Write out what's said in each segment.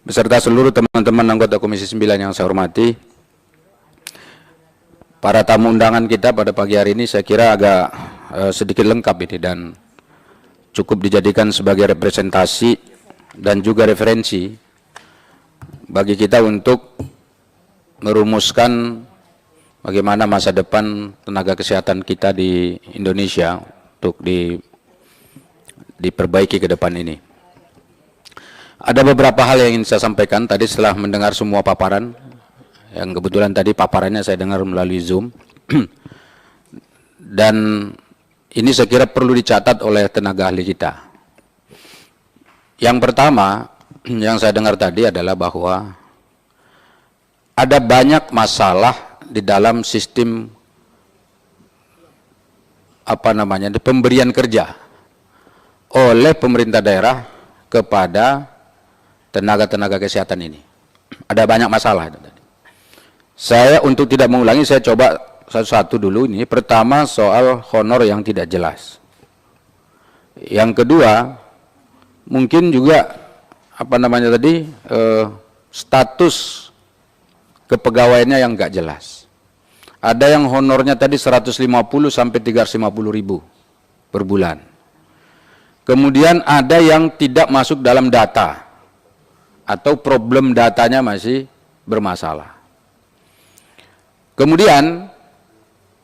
beserta seluruh teman-teman anggota Komisi 9 yang saya hormati. Para tamu undangan kita pada pagi hari ini saya kira agak sedikit lengkap ini dan cukup dijadikan sebagai representasi dan juga referensi bagi kita untuk merumuskan bagaimana masa depan tenaga kesehatan kita di Indonesia untuk diperbaiki ke depan ini. Ada beberapa hal yang ingin saya sampaikan tadi setelah mendengar semua paparan, yang kebetulan tadi paparannya saya dengar melalui Zoom, dan ini saya kira perlu dicatat oleh tenaga ahli kita. Yang pertama yang saya dengar tadi adalah bahwa ada banyak masalah di dalam sistem di pemberian kerja oleh pemerintah daerah kepada tenaga-tenaga kesehatan ini. Ada banyak masalah. Saya untuk tidak mengulangi, saya coba satu-satu dulu ini. Pertama, soal honor yang tidak jelas. Yang kedua, mungkin juga status kepegawaiannya yang nggak jelas. Ada yang honornya tadi 150 sampai 350 ribu per bulan. Kemudian ada yang tidak masuk dalam data atau problem datanya masih bermasalah. Kemudian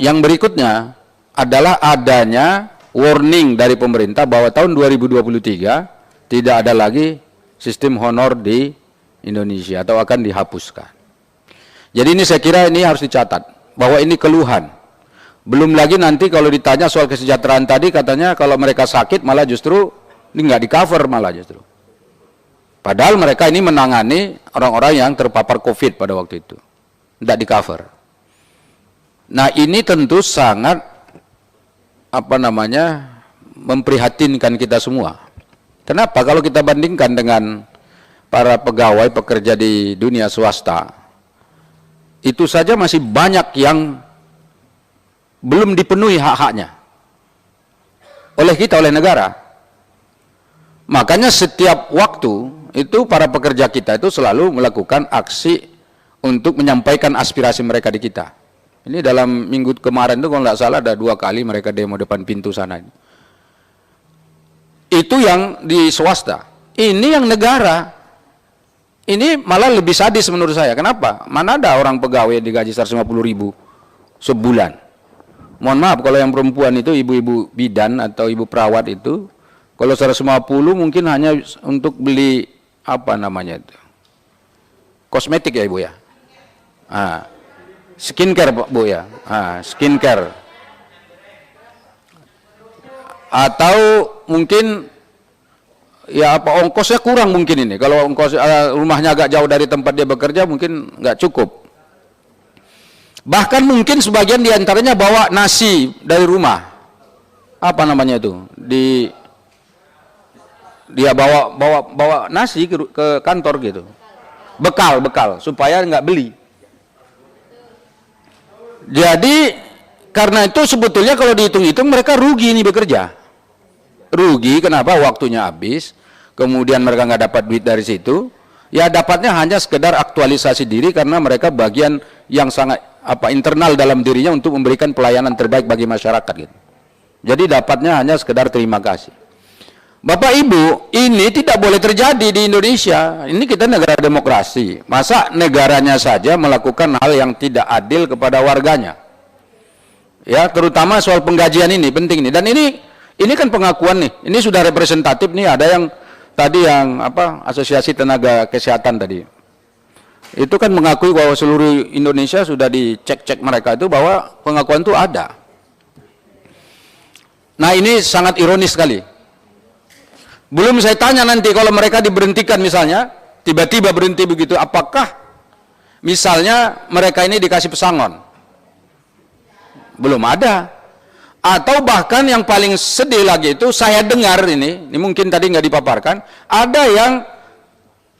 yang berikutnya adalah adanya warning dari pemerintah bahwa tahun 2023 tidak ada lagi sistem honor di Indonesia atau akan dihapuskan. Jadi ini saya kira ini harus dicatat bahwa ini keluhan. Belum lagi nanti kalau ditanya soal kesejahteraan tadi katanya kalau mereka sakit malah justru ini nggak di cover malah justru. Padahal mereka ini menangani orang-orang yang terpapar COVID pada waktu itu. Tidak di cover. Nah ini tentu sangat memprihatinkan kita semua. Kenapa? Kalau kita bandingkan dengan para pegawai pekerja di dunia swasta, itu saja masih banyak yang belum dipenuhi hak-haknya oleh kita, oleh negara. Makanya setiap waktu itu para pekerja kita itu selalu melakukan aksi untuk menyampaikan aspirasi mereka di kita. Ini dalam minggu kemarin itu kalau nggak salah ada 2 kali mereka demo depan pintu sana. Itu yang di swasta. Ini yang negara. Ini malah lebih sadis menurut saya. Kenapa? Mana ada orang pegawai digaji 150 ribu sebulan. Mohon maaf kalau yang perempuan itu ibu-ibu bidan atau ibu perawat itu, kalau 150 mungkin hanya untuk beli kosmetik ya ibu ya, skincare bu ya, skincare, atau mungkin ya ongkosnya kurang mungkin ini, kalau ongkos rumahnya agak jauh dari tempat dia bekerja mungkin nggak cukup. Bahkan mungkin sebagian diantaranya bawa nasi dari rumah, dia bawa nasi ke kantor gitu, bekal supaya nggak beli. Jadi karena itu sebetulnya kalau dihitung-hitung mereka rugi nih bekerja, rugi. Kenapa? Waktunya habis, kemudian mereka nggak dapat duit dari situ, ya dapatnya hanya sekedar aktualisasi diri karena mereka bagian yang sangat internal dalam dirinya untuk memberikan pelayanan terbaik bagi masyarakat gitu. Jadi dapatnya hanya sekedar terima kasih. Bapak Ibu, ini tidak boleh terjadi di Indonesia. Ini kita negara demokrasi. Masa negaranya saja melakukan hal yang tidak adil kepada warganya? Ya, terutama soal penggajian ini penting nih. Dan ini kan pengakuan nih. Ini sudah representatif nih. Ada yang tadi Asosiasi Tenaga Kesehatan tadi. Itu kan mengakui bahwa seluruh Indonesia sudah dicek-cek mereka itu bahwa pengakuan itu ada. Nah, ini sangat ironis sekali. Belum saya tanya nanti kalau mereka diberhentikan misalnya, tiba-tiba berhenti begitu, apakah misalnya mereka ini dikasih pesangon? Belum ada. Atau bahkan yang paling sedih lagi itu saya dengar ini mungkin tadi nggak dipaparkan, ada yang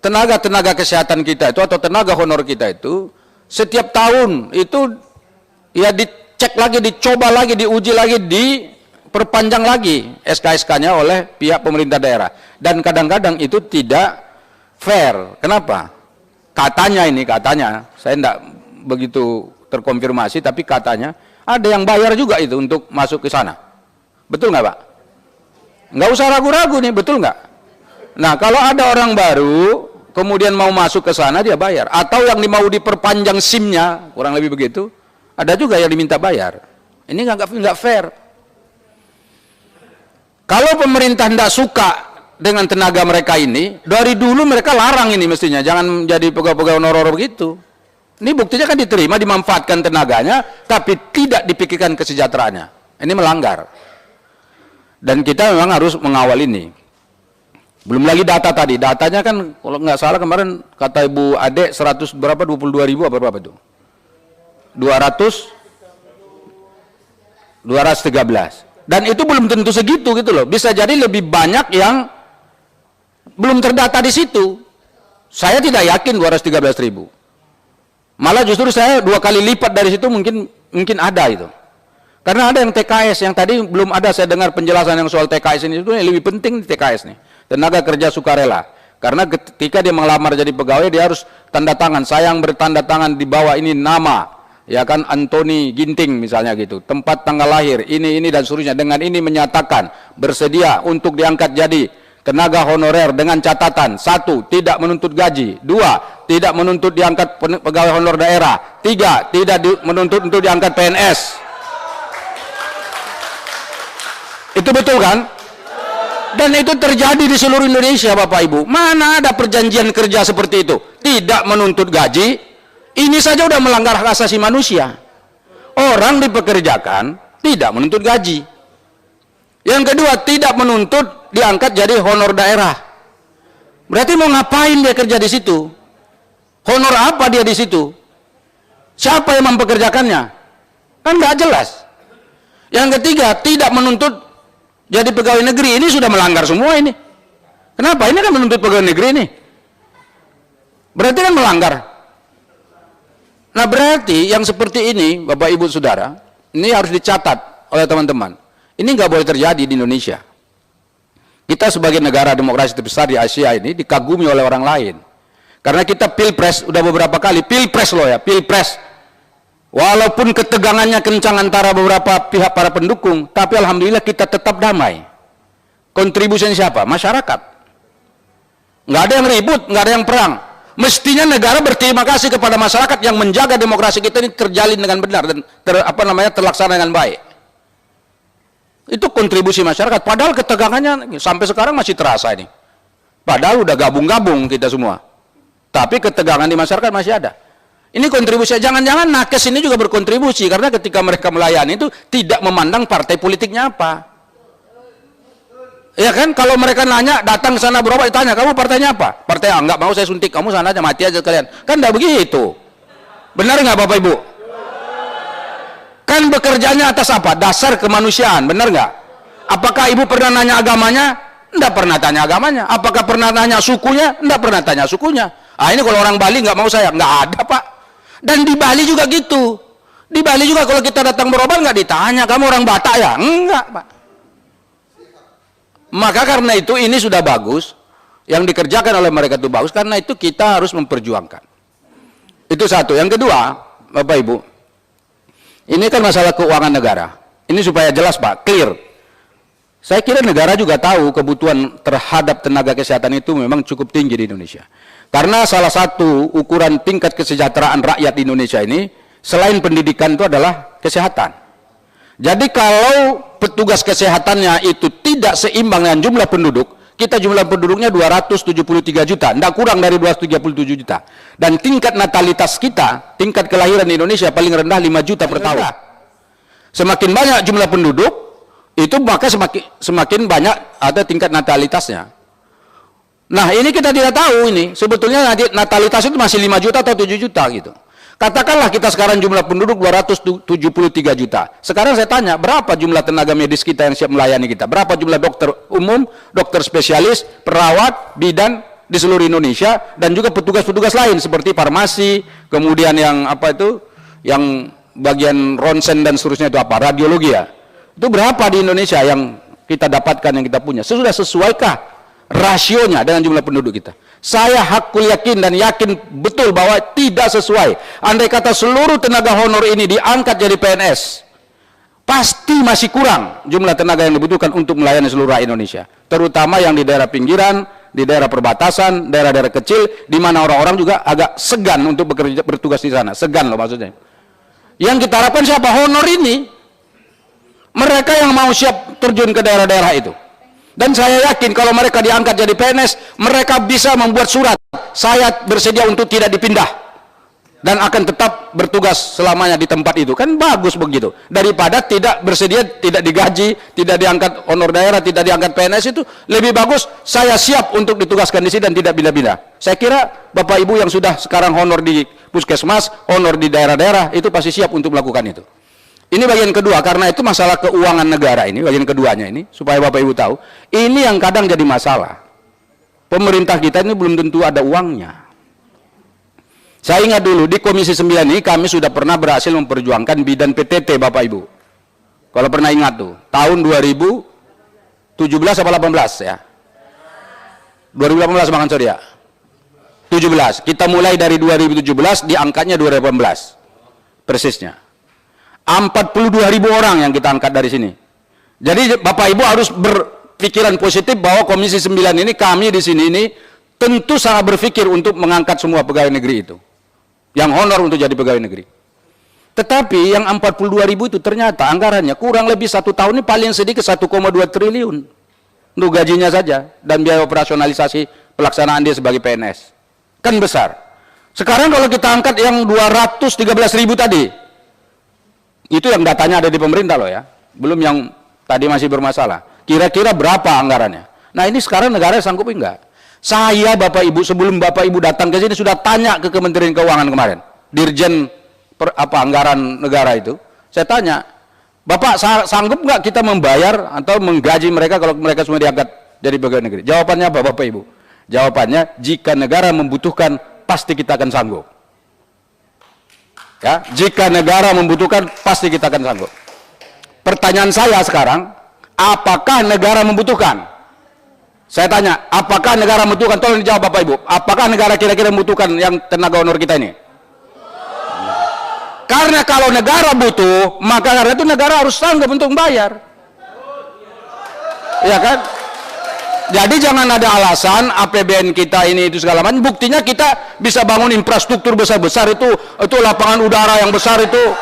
tenaga kesehatan kita itu atau tenaga honor kita itu setiap tahun itu ya dicek lagi, dicoba lagi, diuji lagi, perpanjang lagi SK-SK-nya oleh pihak pemerintah daerah, dan kadang-kadang itu tidak fair. Kenapa? Katanya ini, katanya, saya tidak begitu terkonfirmasi, tapi katanya ada yang bayar juga itu untuk masuk ke sana. Betul nggak Pak? Nggak usah ragu-ragu nih, betul nggak? Nah, kalau ada orang baru, kemudian mau masuk ke sana, dia bayar. Atau yang mau diperpanjang SIM-nya, kurang lebih begitu, ada juga yang diminta bayar. Ini nggak fair. Kalau pemerintah tidak suka dengan tenaga mereka ini, dari dulu mereka larang ini mestinya, jangan jadi pegawai-pegawai honorer begitu. Ini buktinya kan diterima, dimanfaatkan tenaganya, tapi tidak dipikirkan kesejahteraannya. Ini melanggar. Dan kita memang harus mengawal ini. Belum lagi data tadi, datanya kan kalau nggak salah kemarin kata Ibu Ade 100 berapa, 22.000 apa berapa tuh? 213. Dan itu belum tentu segitu gitu loh. Bisa jadi lebih banyak yang belum terdata di situ. Saya tidak yakin 213.000. Malah justru saya 2 kali lipat dari situ mungkin ada itu. Karena ada yang TKS yang tadi belum ada, saya dengar penjelasan yang soal TKS ini, itu yang lebih penting di TKS nih. Tenaga kerja sukarela. Karena ketika dia melamar jadi pegawai, dia harus tanda tangan. Saya yang bertanda tangan di bawah ini nama, ya kan, Anthony Ginting misalnya gitu, tempat tanggal lahir, ini dan seterusnya. Dengan ini menyatakan bersedia untuk diangkat jadi tenaga honorer dengan catatan: 1. Tidak menuntut gaji. 2. Tidak menuntut diangkat pegawai honor daerah. 3. Tidak menuntut untuk diangkat PNS. Itu betul kan? Dan itu terjadi di seluruh Indonesia Bapak Ibu. Mana ada perjanjian kerja seperti itu? Tidak menuntut gaji. Ini saja udah melanggar hak asasi manusia. Orang dipekerjakan tidak menuntut gaji. Yang kedua, tidak menuntut diangkat jadi honor daerah. Berarti mau ngapain dia kerja di situ? Honor apa dia di situ? Siapa yang mempekerjakannya? Kan nggak jelas. Yang ketiga, tidak menuntut jadi pegawai negeri. Ini sudah melanggar semua ini. Kenapa? Ini kan menuntut pegawai negeri ini. Berarti kan melanggar. Nah, berarti yang seperti ini, Bapak Ibu Saudara, ini harus dicatat oleh teman-teman. Ini nggak boleh terjadi di Indonesia. Kita sebagai negara demokrasi terbesar di Asia ini dikagumi oleh orang lain. Karena kita pilpres, udah beberapa kali, pilpres loh ya, pilpres. Walaupun ketegangannya kencang antara beberapa pihak para pendukung, tapi alhamdulillah kita tetap damai. Kontribusinya siapa? Masyarakat. Nggak ada yang ribut, nggak ada yang perang. Mestinya negara berterima kasih kepada masyarakat yang menjaga demokrasi kita ini terjalin dengan benar dan terlaksana dengan baik. Itu kontribusi masyarakat. Padahal ketegangannya sampai sekarang masih terasa ini. Padahal udah gabung-gabung kita semua. Tapi ketegangan di masyarakat masih ada. Ini kontribusi. Jangan-jangan nakes ini juga berkontribusi karena ketika mereka melayani itu tidak memandang partai politiknya apa. Ya kan, kalau mereka nanya, datang ke sana berobat, ditanya, kamu partainya apa? Partai A, enggak mau saya suntik, kamu sana aja, mati aja kalian. Kan enggak begitu. Benar enggak Bapak Ibu? Kan bekerjanya atas apa? Dasar kemanusiaan, benar enggak? Apakah Ibu pernah nanya agamanya? Enggak pernah tanya agamanya. Apakah pernah nanya sukunya? Enggak pernah tanya sukunya. Ah, ini kalau orang Bali enggak mau saya, enggak ada Pak. Dan di Bali juga gitu. Di Bali juga kalau kita datang berobat enggak ditanya, kamu orang Batak ya? Enggak Pak. Maka karena itu ini sudah bagus, yang dikerjakan oleh mereka itu bagus, karena itu kita harus memperjuangkan. Itu satu. Yang kedua, Bapak Ibu, ini kan masalah keuangan negara. Ini supaya jelas Pak, clear. Saya kira negara juga tahu kebutuhan terhadap tenaga kesehatan itu memang cukup tinggi di Indonesia. Karena salah satu ukuran tingkat kesejahteraan rakyat di Indonesia ini, selain pendidikan itu adalah kesehatan. Jadi kalau petugas kesehatannya itu tidak seimbang dengan jumlah penduduk, kita jumlah penduduknya 273 juta, tidak kurang dari 237 juta. Dan tingkat natalitas kita, tingkat kelahiran di Indonesia paling rendah 5 juta per tahun. Semakin banyak jumlah penduduk, itu maka semakin banyak ada tingkat natalitasnya. Nah ini kita tidak tahu ini, sebetulnya natalitas itu masih 5 juta atau 7 juta gitu. Katakanlah kita sekarang jumlah penduduk 273 juta. Sekarang saya tanya, berapa jumlah tenaga medis kita yang siap melayani kita? Berapa jumlah dokter umum, dokter spesialis, perawat, bidan di seluruh Indonesia, dan juga petugas-petugas lain seperti farmasi, kemudian yang apa itu, yang bagian ronsen dan seterusnya itu apa? Radiologi ya. Itu berapa di Indonesia yang kita dapatkan, yang kita punya? Sudah sesuaikah rasionya dengan jumlah penduduk kita? Saya hakul yakin dan yakin betul bahwa tidak sesuai. Andai kata seluruh tenaga honor ini diangkat jadi PNS, pasti masih kurang jumlah tenaga yang dibutuhkan untuk melayani seluruh rakyat Indonesia. Terutama yang di daerah pinggiran, di daerah perbatasan, daerah-daerah kecil, di mana orang-orang juga agak segan untuk bekerja bertugas di sana. Segan loh maksudnya. Yang kita harapkan siapa? Honor ini. Mereka yang mau siap terjun ke daerah-daerah itu. Dan saya yakin kalau mereka diangkat jadi PNS, mereka bisa membuat surat, saya bersedia untuk tidak dipindah dan akan tetap bertugas selamanya di tempat itu. Kan bagus begitu, daripada tidak bersedia, tidak digaji, tidak diangkat honor daerah, tidak diangkat PNS. Itu lebih bagus saya siap untuk ditugaskan di sini dan tidak pindah-pindah. Saya kira Bapak Ibu yang sudah sekarang honor di puskesmas, honor di daerah-daerah, itu pasti siap untuk melakukan itu. Ini bagian kedua, karena itu masalah keuangan negara ini, bagian keduanya ini, supaya Bapak Ibu tahu, ini yang kadang jadi masalah. Pemerintah kita ini belum tentu ada uangnya. Saya ingat dulu, di Komisi 9 ini kami sudah pernah berhasil memperjuangkan bidan PTT Bapak Ibu. Kalau pernah ingat tuh, tahun 2017 atau 18 ya? 2018 Bang Ansor ya? 17, kita mulai dari 2017, diangkatnya 2018, persisnya. 42.000 orang yang kita angkat dari sini. Jadi Bapak Ibu harus berpikiran positif bahwa Komisi 9 ini, kami di sini ini tentu sangat berpikir untuk mengangkat semua pegawai negeri itu yang honor untuk jadi pegawai negeri. Tetapi yang 42.000 itu ternyata anggarannya kurang lebih 1 tahun ini paling sedikit 1,2 triliun untuk gajinya saja dan biaya operasionalisasi pelaksanaan dia sebagai PNS. Kan besar. Sekarang kalau kita angkat yang 213.000 tadi, itu yang datanya ada di pemerintah loh ya, belum yang tadi masih bermasalah. Kira-kira berapa anggarannya? Nah ini sekarang negara sanggup enggak? Saya Bapak Ibu, sebelum Bapak Ibu datang ke sini sudah tanya ke Kementerian Keuangan kemarin, Dirjen Anggaran Negara itu, saya tanya, Bapak sanggup nggak kita membayar atau menggaji mereka kalau mereka semua diangkat jadi pegawai negeri? Jawabannya apa Bapak Ibu? Jawabannya, jika negara membutuhkan pasti kita akan sanggup. Ya, jika negara membutuhkan pasti kita akan sanggup. Pertanyaan saya sekarang, apakah negara membutuhkan? Saya tanya, apakah negara membutuhkan? Tolong dijawab Bapak Ibu. Apakah negara kira-kira membutuhkan yang tenaga honor kita ini? Karena kalau negara butuh, maka karena itu negara harus sanggup untuk membayar. Ya kan? Jadi jangan ada alasan APBN kita ini itu segala macam. Buktinya kita bisa bangun infrastruktur besar-besar itu lapangan udara yang besar itu,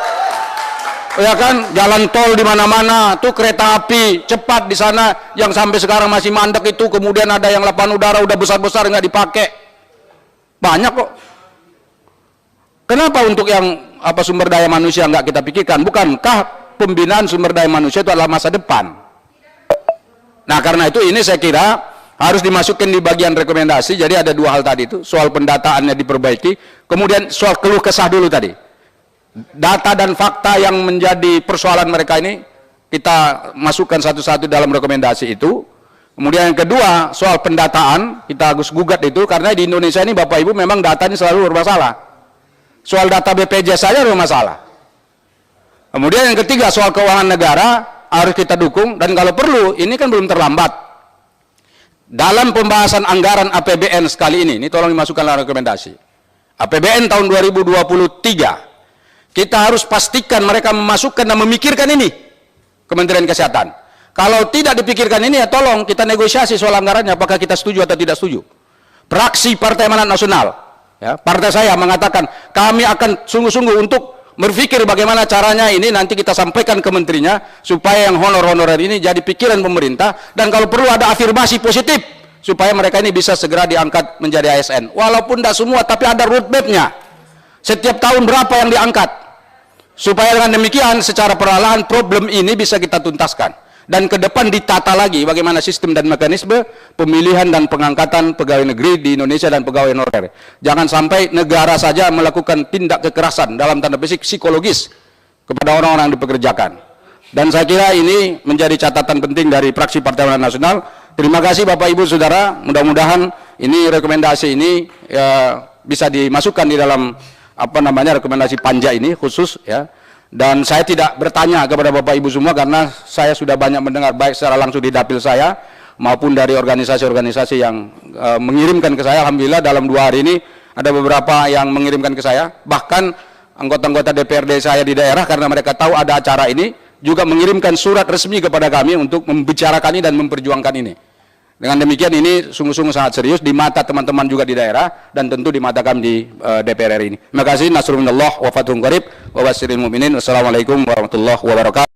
ya kan, jalan tol di mana-mana, tuh kereta api cepat di sana yang sampai sekarang masih mandek itu, kemudian ada yang lapangan udara udah besar-besar nggak dipakai, banyak kok. Kenapa untuk yang sumber daya manusia nggak kita pikirkan? Bukankah pembinaan sumber daya manusia itu adalah masa depan? Nah karena itu ini saya kira harus dimasukkan di bagian rekomendasi. Jadi ada 2 hal tadi itu, soal pendataannya diperbaiki, kemudian soal keluh kesah dulu tadi, data dan fakta yang menjadi persoalan mereka ini kita masukkan satu-satu dalam rekomendasi itu. Kemudian yang kedua soal pendataan, kita harus gugat itu, karena di Indonesia ini Bapak Ibu memang data ini selalu bermasalah. Soal data BPJS saja bermasalah. Kemudian yang ketiga soal keuangan negara harus kita dukung, dan kalau perlu, ini kan belum terlambat. Dalam pembahasan anggaran APBN sekali ini tolong dimasukkan dalam rekomendasi. APBN tahun 2023, kita harus pastikan mereka memasukkan dan memikirkan ini, Kementerian Kesehatan. Kalau tidak dipikirkan ini, ya tolong kita negosiasi soal anggarannya, apakah kita setuju atau tidak setuju. Fraksi Partai Amanat Nasional, ya, partai saya mengatakan, kami akan sungguh-sungguh untuk berpikir bagaimana caranya ini nanti kita sampaikan ke menterinya supaya yang honor-honorer ini jadi pikiran pemerintah, dan kalau perlu ada afirmasi positif supaya mereka ini bisa segera diangkat menjadi ASN. Walaupun tidak semua, tapi ada roadmap-nya. Setiap tahun berapa yang diangkat, supaya dengan demikian secara perlahan problem ini bisa kita tuntaskan. Dan ke depan ditata lagi bagaimana sistem dan mekanisme pemilihan dan pengangkatan pegawai negeri di Indonesia dan pegawai honorer. Jangan sampai negara saja melakukan tindak kekerasan dalam tanda petik psikologis kepada orang-orang yang dipekerjakan. Dan saya kira ini menjadi catatan penting dari fraksi Partai Amanat Nasional. Terima kasih Bapak Ibu Saudara, mudah-mudahan ini rekomendasi ini ya, bisa dimasukkan di dalam rekomendasi panja ini khusus ya. Dan saya tidak bertanya kepada Bapak Ibu semua karena saya sudah banyak mendengar baik secara langsung di dapil saya maupun dari organisasi-organisasi yang mengirimkan ke saya. Alhamdulillah dalam 2 hari ini ada beberapa yang mengirimkan ke saya, bahkan anggota-anggota DPRD saya di daerah karena mereka tahu ada acara ini juga mengirimkan surat resmi kepada kami untuk membicarakan ini dan memperjuangkan ini. Dengan demikian ini sungguh-sungguh sangat serius di mata teman-teman juga di daerah dan tentu di mata kami di DPR RI ini. Terima kasih. Nasrullah wa fathun qarib wa basyiril mu'minin. Wassalamualaikum warahmatullahi wabarakatuh.